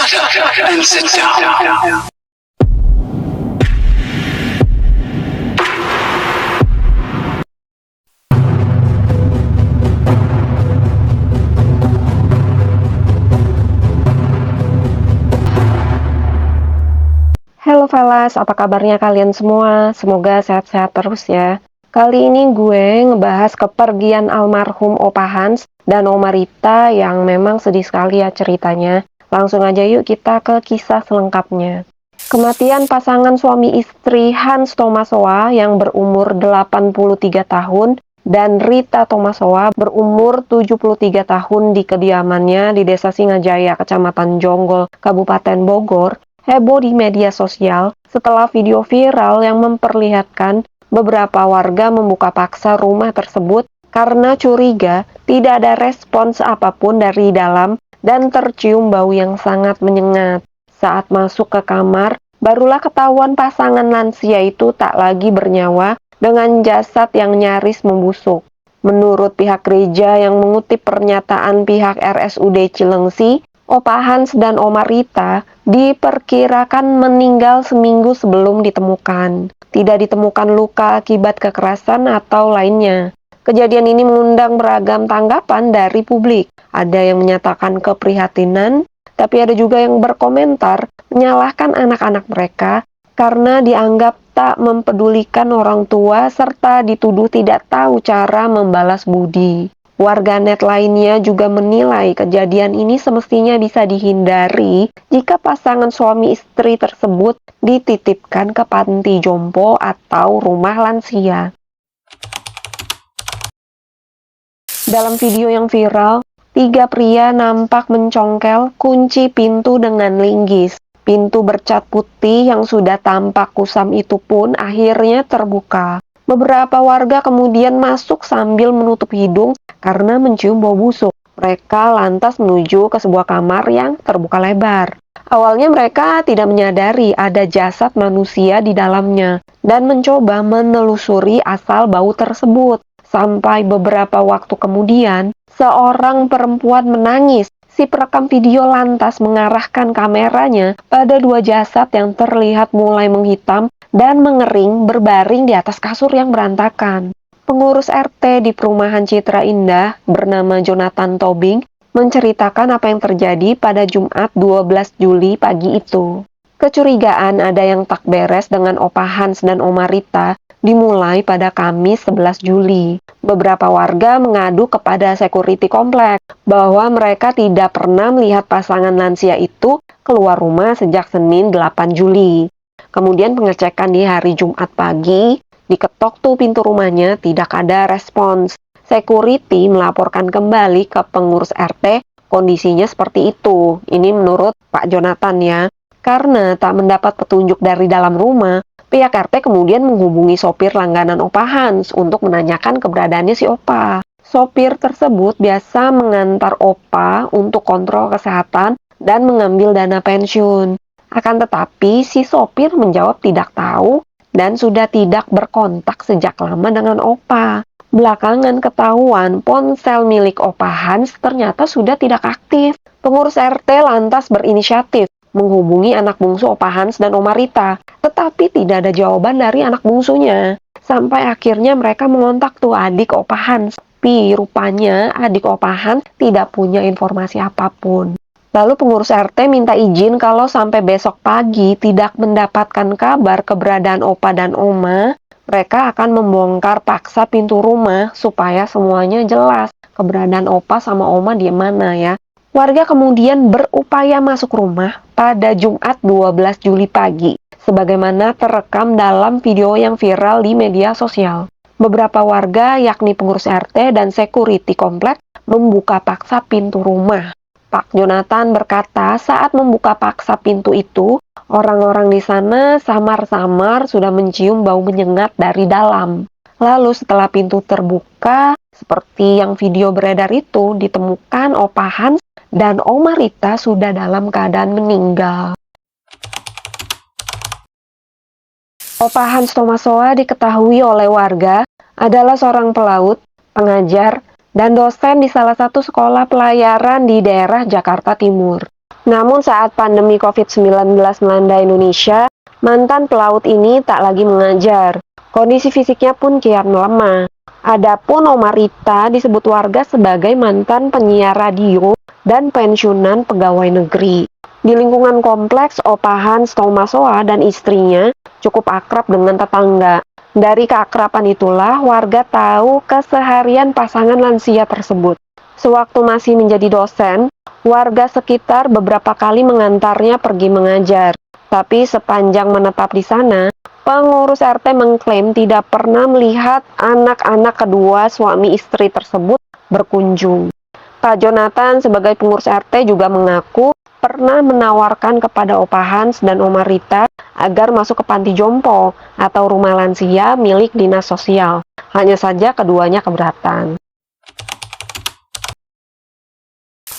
Shut up and sit down. Halo Velas, apa kabarnya kalian semua? Semoga sehat-sehat terus ya. Kali ini gue ngebahas kepergian almarhum Opa Hans dan Oma Rita yang memang sedih sekali ya ceritanya. Langsung aja yuk kita ke kisah selengkapnya. Kematian pasangan suami istri Hans Thomasowa yang berumur 83 tahun dan Rita Thomasowa berumur 73 tahun di kediamannya di Desa Singajaya, Kecamatan Jonggol, Kabupaten Bogor, heboh di media sosial setelah video viral yang memperlihatkan beberapa warga membuka paksa rumah tersebut karena curiga tidak ada respons apapun dari dalam dan tercium bau yang sangat menyengat. Saat masuk ke kamar, barulah ketahuan pasangan lansia itu tak lagi bernyawa dengan jasad yang nyaris membusuk. Menurut pihak gereja yang mengutip pernyataan pihak RSUD Cilengsi, Opa Hans dan Oma Rita diperkirakan meninggal seminggu sebelum ditemukan. Tidak ditemukan luka akibat kekerasan atau lainnya. Kejadian ini mengundang beragam tanggapan dari publik. Ada yang menyatakan keprihatinan, tapi ada juga yang berkomentar menyalahkan anak-anak mereka karena dianggap tak mempedulikan orang tua serta dituduh tidak tahu cara membalas budi. Warganet lainnya juga menilai kejadian ini semestinya bisa dihindari jika pasangan suami istri tersebut dititipkan ke panti jompo atau rumah lansia. Dalam video yang viral, 3 pria nampak mencongkel kunci pintu dengan linggis. Pintu bercat putih yang sudah tampak kusam itu pun akhirnya terbuka. Beberapa warga kemudian masuk sambil menutup hidung karena mencium bau busuk. Mereka lantas menuju ke sebuah kamar yang terbuka lebar. Awalnya mereka tidak menyadari ada jasad manusia di dalamnya dan mencoba menelusuri asal bau tersebut. Sampai beberapa waktu kemudian, seorang perempuan menangis. Si perekam video lantas mengarahkan kameranya pada 2 jasad yang terlihat mulai menghitam dan mengering berbaring di atas kasur yang berantakan. Pengurus RT di perumahan Citra Indah bernama Jonathan Tobing menceritakan apa yang terjadi pada Jumat 12 Juli pagi itu. Kecurigaan ada yang tak beres dengan Opa Hans dan Oma Rita dimulai pada Kamis 11 Juli. Beberapa warga mengadu kepada security komplek bahwa mereka tidak pernah melihat pasangan lansia itu keluar rumah sejak Senin 8 Juli. Kemudian pengecekan di hari Jumat pagi, diketok tuh pintu rumahnya, tidak ada respons. Security melaporkan kembali ke pengurus RT, kondisinya seperti itu. Ini menurut Pak Jonathan ya. Karena tak mendapat petunjuk dari dalam rumah, pihak RT kemudian menghubungi sopir langganan Opa Hans untuk menanyakan keberadaannya si Opa. Sopir tersebut biasa mengantar Opa untuk kontrol kesehatan dan mengambil dana pensiun. Akan tetapi, si sopir menjawab tidak tahu dan sudah tidak berkontak sejak lama dengan Opa. Belakangan ketahuan ponsel milik Opa Hans ternyata sudah tidak aktif. Pengurus RT lantas berinisiatif menghubungi anak bungsu Opa Hans dan Oma Rita, tetapi tidak ada jawaban dari anak bungsunya. Sampai akhirnya mereka mengontak tuh adik Opa Hans. Tapi rupanya adik Opa Hans tidak punya informasi apapun. Lalu pengurus RT minta izin kalau sampai besok pagi tidak mendapatkan kabar keberadaan Opa dan Oma, mereka akan membongkar paksa pintu rumah supaya semuanya jelas keberadaan Opa sama Oma di mana ya. Warga kemudian berupaya masuk rumah pada Jumat 12 Juli pagi, sebagaimana terekam dalam video yang viral di media sosial. Beberapa warga, yakni pengurus RT dan security komplek, membuka paksa pintu rumah. Pak Jonathan berkata saat membuka paksa pintu itu, orang-orang di sana samar-samar sudah mencium bau menyengat dari dalam. Lalu setelah pintu terbuka, seperti yang video beredar itu, ditemukan Opa Hans dan Oma Rita sudah dalam keadaan meninggal. Opa Hans Thomasowa diketahui oleh warga adalah seorang pelaut, pengajar, dan dosen di salah satu sekolah pelayaran di daerah Jakarta Timur. Namun saat pandemi COVID-19 melanda Indonesia, mantan pelaut ini tak lagi mengajar. Kondisi fisiknya pun kian melemah. Adapun Omarita disebut warga sebagai mantan penyiar radio dan pensiunan pegawai negeri. Di lingkungan kompleks, Opa Hans Tomasoa dan istrinya cukup akrab dengan tetangga. Dari keakraban itulah warga tahu keseharian pasangan lansia tersebut. Sewaktu masih menjadi dosen, warga sekitar beberapa kali mengantarnya pergi mengajar. Tapi sepanjang menetap di sana, pengurus RT mengklaim tidak pernah melihat anak-anak kedua suami istri tersebut berkunjung. Pak Jonathan sebagai pengurus RT juga mengaku pernah menawarkan kepada Opa Hans dan Oma Rita agar masuk ke panti jompo atau rumah lansia milik dinas sosial. Hanya saja keduanya keberatan.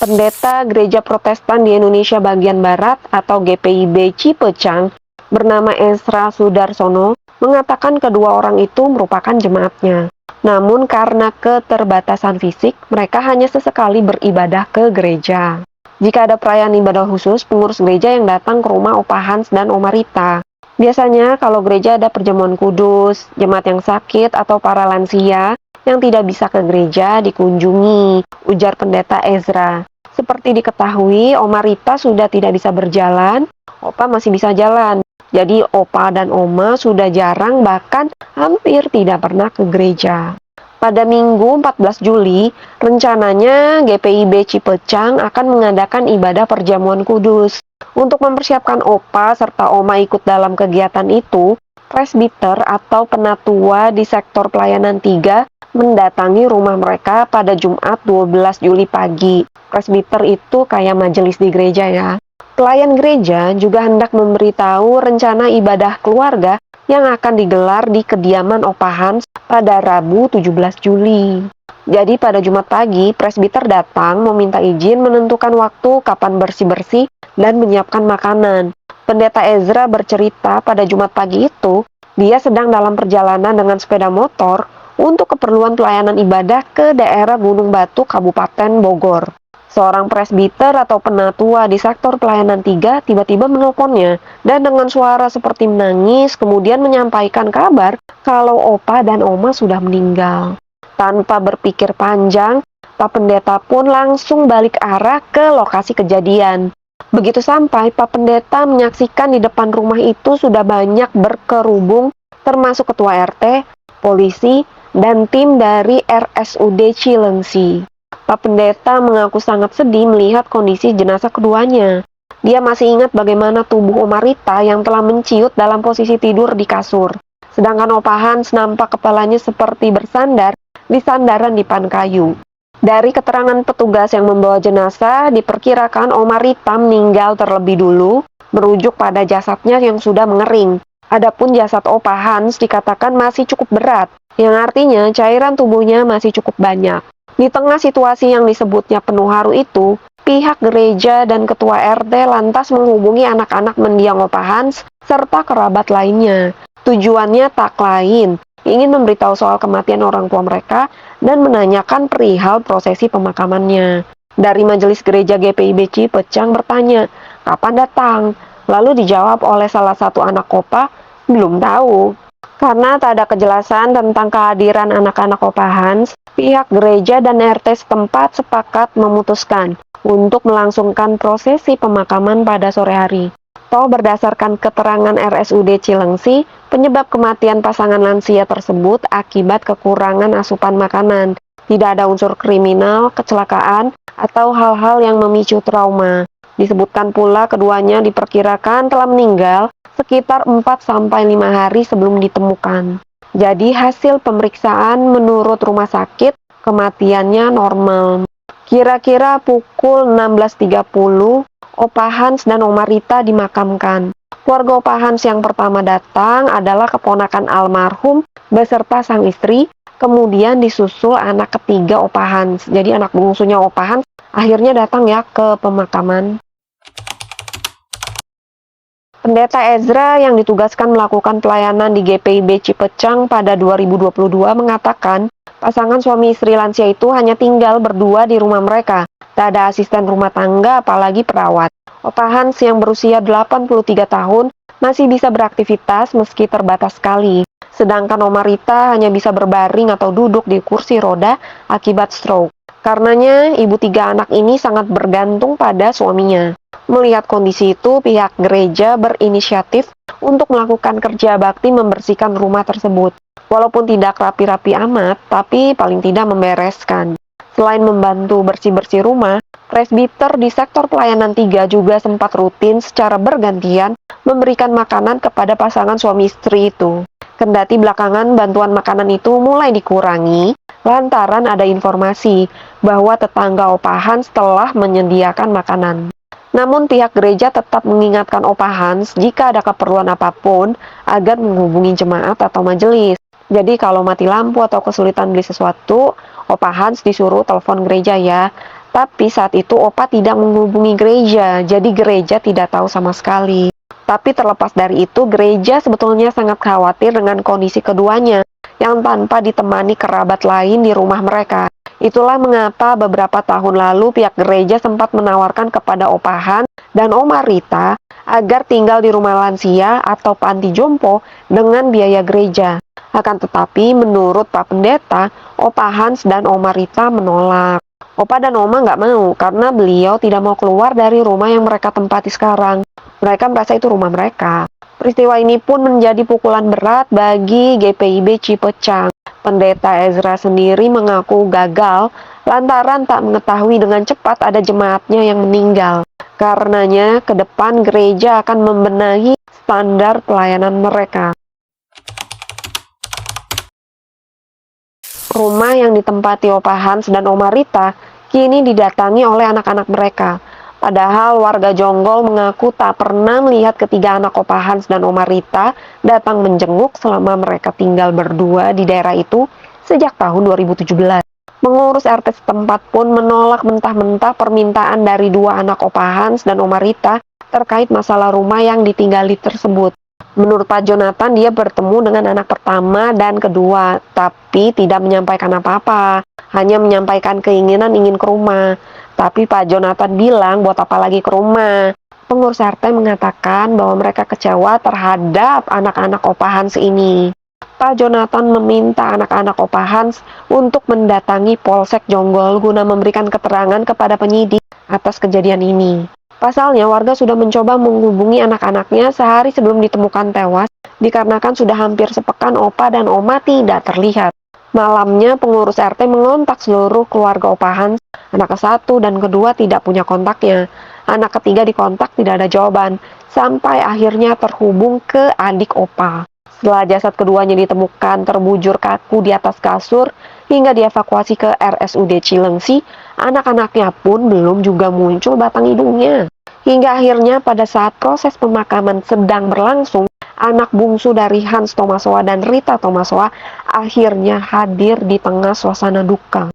Pendeta Gereja Protestan di Indonesia bagian Barat atau GPIB Cipecang bernama Ezra Sudarsono mengatakan kedua orang itu merupakan jemaatnya. Namun karena keterbatasan fisik, mereka hanya sesekali beribadah ke gereja. Jika ada perayaan ibadah khusus, pengurus gereja yang datang ke rumah Opa Hans dan Oma Rita. Biasanya kalau gereja ada perjamuan kudus, jemaat yang sakit atau para lansia yang tidak bisa ke gereja dikunjungi, ujar pendeta Ezra. Seperti diketahui, Oma Rita sudah tidak bisa berjalan, Opa masih bisa jalan. Jadi Opa dan Oma sudah jarang bahkan hampir tidak pernah ke gereja. Pada Minggu 14 Juli, rencananya GPIB Cipecang akan mengadakan ibadah perjamuan kudus. Untuk mempersiapkan Opa serta Oma ikut dalam kegiatan itu, presbiter atau penatua di sektor pelayanan 3 mendatangi rumah mereka pada Jumat 12 Juli pagi. Presbiter itu kayak majelis di gereja ya. Pelayan gereja juga hendak memberitahu rencana ibadah keluarga yang akan digelar di kediaman Opa Hans pada Rabu 17 Juli. Jadi pada Jumat pagi, presbiter datang meminta izin menentukan waktu kapan bersih-bersih dan menyiapkan makanan. Pendeta Ezra bercerita pada Jumat pagi itu, dia sedang dalam perjalanan dengan sepeda motor untuk keperluan pelayanan ibadah ke daerah Gunung Batu, Kabupaten Bogor. Seorang presbiter atau penatua di sektor pelayanan 3 tiba-tiba menelponnya dan dengan suara seperti menangis kemudian menyampaikan kabar kalau Opa dan Oma sudah meninggal. Tanpa berpikir panjang, Pak Pendeta pun langsung balik arah ke lokasi kejadian. Begitu sampai, Pak Pendeta menyaksikan di depan rumah itu sudah banyak berkerubung termasuk ketua RT, polisi, dan tim dari RSUD Cilengsi. Pak Pendeta mengaku sangat sedih melihat kondisi jenazah keduanya. Dia masih ingat bagaimana tubuh Oma Rita yang telah menciut dalam posisi tidur di kasur. Sedangkan Opa Hans nampak kepalanya seperti bersandar di sandaran dipan kayu. Dari keterangan petugas yang membawa jenazah, diperkirakan Oma Rita meninggal terlebih dulu, merujuk pada jasadnya yang sudah mengering. Adapun jasad Opa Hans dikatakan masih cukup berat, yang artinya cairan tubuhnya masih cukup banyak. Di tengah situasi yang disebutnya penuh haru itu, pihak gereja dan ketua RT lantas menghubungi anak-anak mendiang Opa Hans serta kerabat lainnya. Tujuannya tak lain, ingin memberitahu soal kematian orang tua mereka dan menanyakan perihal prosesi pemakamannya. Dari majelis gereja GPIB Cipecang bertanya, kapan datang? Lalu dijawab oleh salah satu anak Opa, belum tahu. Karena tak ada kejelasan tentang kehadiran anak-anak Opa Hans, pihak gereja dan RT setempat sepakat memutuskan untuk melangsungkan prosesi pemakaman pada sore hari. Toh berdasarkan keterangan RSUD Cilengsi, penyebab kematian pasangan lansia tersebut akibat kekurangan asupan makanan. Tidak ada unsur kriminal, kecelakaan, atau hal-hal yang memicu trauma. Disebutkan pula keduanya diperkirakan telah meninggal sekitar 4-5 hari sebelum ditemukan. Jadi hasil pemeriksaan menurut rumah sakit, kematiannya normal. Kira-kira pukul 16.30, Opa Hans dan Oma Rita dimakamkan. Keluarga Opa Hans yang pertama datang adalah keponakan almarhum beserta sang istri, kemudian disusul anak ketiga Opa Hans. Jadi anak bungsunya Opa Hans akhirnya datang ya ke pemakaman. Pendeta Ezra yang ditugaskan melakukan pelayanan di GPIB Cipecang pada 2022 mengatakan, pasangan suami istri lansia itu hanya tinggal berdua di rumah mereka. Tak ada asisten rumah tangga apalagi perawat. Opa Hans yang berusia 83 tahun masih bisa beraktivitas meski terbatas sekali. Sedangkan Oma Rita hanya bisa berbaring atau duduk di kursi roda akibat stroke. Karenanya, ibu tiga anak ini sangat bergantung pada suaminya. Melihat kondisi itu, pihak gereja berinisiatif untuk melakukan kerja bakti membersihkan rumah tersebut. Walaupun tidak rapi-rapi amat, tapi paling tidak membereskan. Selain membantu bersih-bersih rumah, presbiter di sektor pelayanan 3 juga sempat rutin secara bergantian memberikan makanan kepada pasangan suami istri itu. Kendati belakangan bantuan makanan itu mulai dikurangi, lantaran ada informasi bahwa tetangga Opa Hans telah menyediakan makanan. Namun pihak gereja tetap mengingatkan Opa Hans jika ada keperluan apapun agar menghubungi jemaat atau majelis. Jadi kalau mati lampu atau kesulitan beli sesuatu, Opa Hans disuruh telepon gereja ya. Tapi saat itu Opa tidak menghubungi gereja, jadi gereja tidak tahu sama sekali. Tapi terlepas dari itu, gereja sebetulnya sangat khawatir dengan kondisi keduanya yang tanpa ditemani kerabat lain di rumah mereka. Itulah mengapa beberapa tahun lalu pihak gereja sempat menawarkan kepada Opa Hans dan Oma Rita agar tinggal di rumah lansia atau panti jompo dengan biaya gereja. Akan tetapi menurut Pak Pendeta, Opa Hans dan Oma Rita menolak. Opa dan Oma nggak mau karena beliau tidak mau keluar dari rumah yang mereka tempati sekarang. Mereka merasa itu rumah mereka. Peristiwa ini pun menjadi pukulan berat bagi GPIB Cipecang. Pendeta Ezra sendiri mengaku gagal lantaran tak mengetahui dengan cepat ada jemaatnya yang meninggal. Karenanya, ke depan gereja akan membenahi standar pelayanan mereka. Rumah yang ditempati Opa Hans dan Oma Rita kini didatangi oleh anak-anak mereka. Padahal warga Jonggol mengaku tak pernah melihat ketiga anak Opa Hans dan Oma Rita datang menjenguk selama mereka tinggal berdua di daerah itu sejak tahun 2017. Pengurus RT setempat pun menolak mentah-mentah permintaan dari dua anak Opa Hans dan Oma Rita terkait masalah rumah yang ditinggali tersebut. Menurut Pak Jonathan, dia bertemu dengan anak pertama dan kedua, tapi tidak menyampaikan apa-apa, hanya menyampaikan keinginan ingin ke rumah. Tapi Pak Jonathan bilang buat apa lagi ke rumah. Pengurus RT mengatakan bahwa mereka kecewa terhadap anak-anak Opa Hans ini. Pak Jonathan meminta anak-anak Opa Hans untuk mendatangi Polsek Jonggol guna memberikan keterangan kepada penyidik atas kejadian ini. Pasalnya, warga sudah mencoba menghubungi anak-anaknya sehari sebelum ditemukan tewas, dikarenakan sudah hampir sepekan Opa dan Oma tidak terlihat. Malamnya, pengurus RT mengontak seluruh keluarga Opa Hans. Anak ke-1 dan kedua tidak punya kontaknya. Anak ketiga dikontak tidak ada jawaban, sampai akhirnya terhubung ke adik Opa. Setelah jasad keduanya ditemukan terbujur kaku di atas kasur hingga dievakuasi ke RSUD Cilengsi, anak-anaknya pun belum juga muncul batang hidungnya. Hingga akhirnya pada saat proses pemakaman sedang berlangsung, anak bungsu dari Hans Thomasoa dan Rita Thomasoa akhirnya hadir di tengah suasana duka.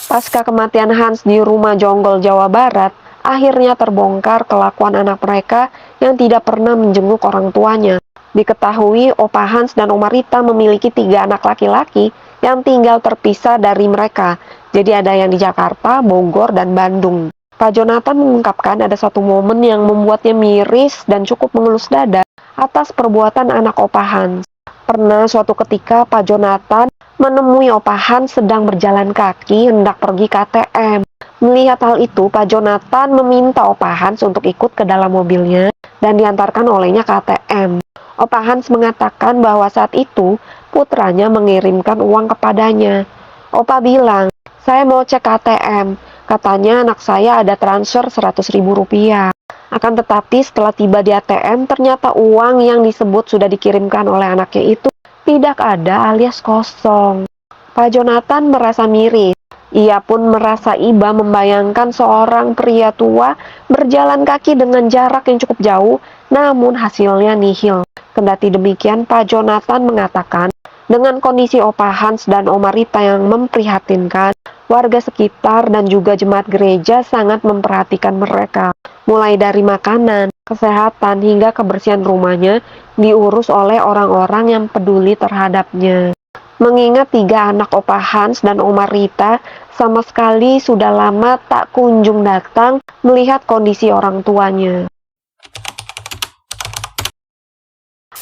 Pasca kematian Hans di rumah Jonggol, Jawa Barat, akhirnya terbongkar kelakuan anak mereka yang tidak pernah menjenguk orang tuanya. Diketahui Opa Hans dan Oma Rita memiliki 3 anak laki-laki yang tinggal terpisah dari mereka. Jadi ada yang di Jakarta, Bogor, dan Bandung. Pak Jonathan mengungkapkan ada satu momen yang membuatnya miris dan cukup mengelus dada atas perbuatan anak Opa Hans. Pernah suatu ketika Pak Jonathan menemui Opa Hans sedang berjalan kaki hendak pergi ke ATM. Melihat hal itu, Pak Jonathan meminta Opa Hans untuk ikut ke dalam mobilnya dan diantarkan olehnya ke ATM. Opa Hans mengatakan bahwa saat itu putranya mengirimkan uang kepadanya. Opa bilang, "Saya mau cek ATM. Katanya anak saya ada transfer 100.000 rupiah. Akan tetapi setelah tiba di ATM, ternyata uang yang disebut sudah dikirimkan oleh anaknya itu tidak ada alias kosong." Pak Jonathan merasa miris. Ia pun merasa iba membayangkan seorang pria tua berjalan kaki dengan jarak yang cukup jauh, namun hasilnya nihil. Kendati demikian, Pak Jonathan mengatakan, dengan kondisi Opa Hans dan Oma Rita yang memprihatinkan, warga sekitar dan juga jemaat gereja sangat memperhatikan mereka. Mulai dari makanan, kesehatan, hingga kebersihan rumahnya diurus oleh orang-orang yang peduli terhadapnya. Mengingat 3 anak Opa Hans dan Oma Rita sama sekali sudah lama tak kunjung datang melihat kondisi orang tuanya.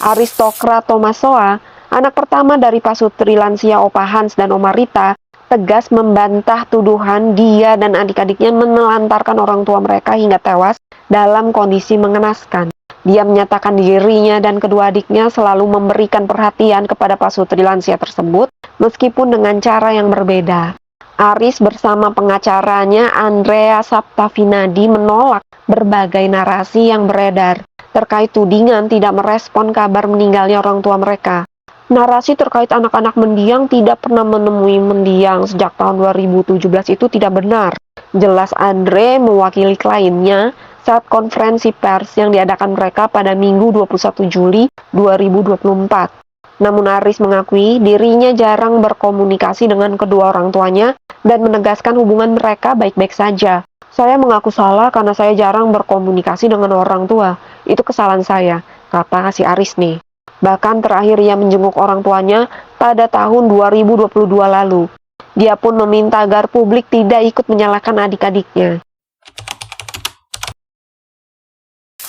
Aristokrat Tomasoa, anak pertama dari pasutri lansia Opa Hans dan Oma Rita, tegas membantah tuduhan dia dan adik-adiknya menelantarkan orang tua mereka hingga tewas dalam kondisi mengenaskan. Dia menyatakan dirinya dan kedua adiknya selalu memberikan perhatian kepada pasutri lansia tersebut, meskipun dengan cara yang berbeda. Aris bersama pengacaranya Andrea Saptavinadi menolak berbagai narasi yang beredar terkait tudingan tidak merespon kabar meninggalnya orang tua mereka. Narasi terkait anak-anak mendiang tidak pernah menemui mendiang sejak tahun 2017 itu tidak benar. Jelas Andre mewakili kliennya saat konferensi pers yang diadakan mereka pada Minggu 21 Juli 2024. Namun Aris mengakui dirinya jarang berkomunikasi dengan kedua orang tuanya dan menegaskan hubungan mereka baik-baik saja. Saya mengaku salah karena saya jarang berkomunikasi dengan orang tua. Itu kesalahan saya, kata si Aris nih. Bahkan terakhir ia menjenguk orang tuanya pada tahun 2022 lalu. Dia pun meminta agar publik tidak ikut menyalahkan adik-adiknya.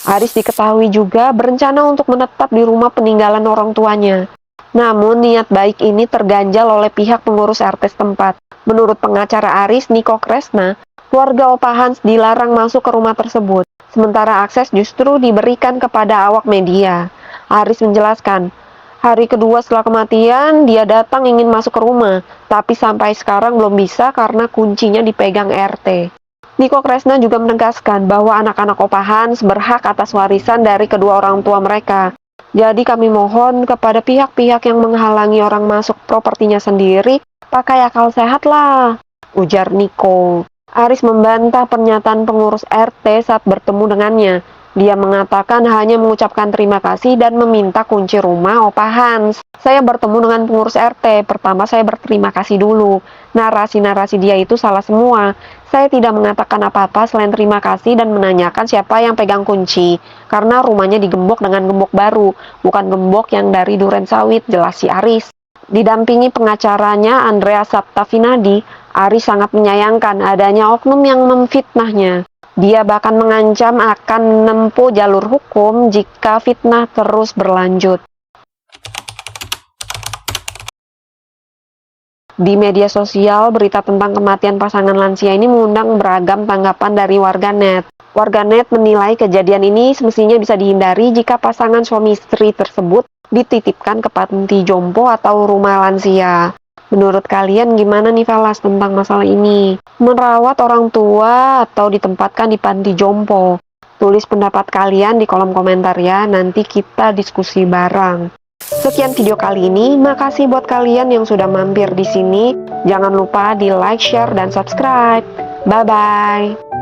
Aris diketahui juga berencana untuk menetap di rumah peninggalan orang tuanya. Namun niat baik ini terganjal oleh pihak pengurus RT setempat. Menurut pengacara Aris, Niko Kresna, keluarga Opa Hans dilarang masuk ke rumah tersebut, sementara akses justru diberikan kepada awak media. Aris menjelaskan, hari kedua setelah kematian, dia datang ingin masuk ke rumah, tapi sampai sekarang belum bisa karena kuncinya dipegang RT. Niko Kresna juga menegaskan bahwa anak-anak Opa Hans berhak atas warisan dari kedua orang tua mereka. Jadi kami mohon kepada pihak-pihak yang menghalangi orang masuk propertinya sendiri, pakai akal sehat lah, ujar Niko. Aris membantah pernyataan pengurus RT saat bertemu dengannya. Dia mengatakan hanya mengucapkan terima kasih dan meminta kunci rumah Opa Hans. Saya bertemu dengan pengurus RT, pertama saya berterima kasih dulu. Narasi-narasi dia itu salah semua. Saya tidak mengatakan apa-apa selain terima kasih dan menanyakan siapa yang pegang kunci. Karena rumahnya digembok dengan gembok baru, bukan gembok yang dari duren sawit, jelas si Aris. Didampingi pengacaranya Andrea Saptavinadi, Aris sangat menyayangkan adanya oknum yang memfitnahnya. Dia bahkan mengancam akan menempuh jalur hukum jika fitnah terus berlanjut. Di media sosial, berita tentang kematian pasangan lansia ini mengundang beragam tanggapan dari warganet. Warganet menilai kejadian ini semestinya bisa dihindari jika pasangan suami istri tersebut dititipkan ke panti jompo atau rumah lansia. Menurut kalian gimana nih Velas tentang masalah ini? Merawat orang tua atau ditempatkan di panti jompo? Tulis pendapat kalian di kolom komentar ya, nanti kita diskusi bareng. Sekian video kali ini, makasih buat kalian yang sudah mampir di sini. Jangan lupa di like, share, dan subscribe. Bye-bye.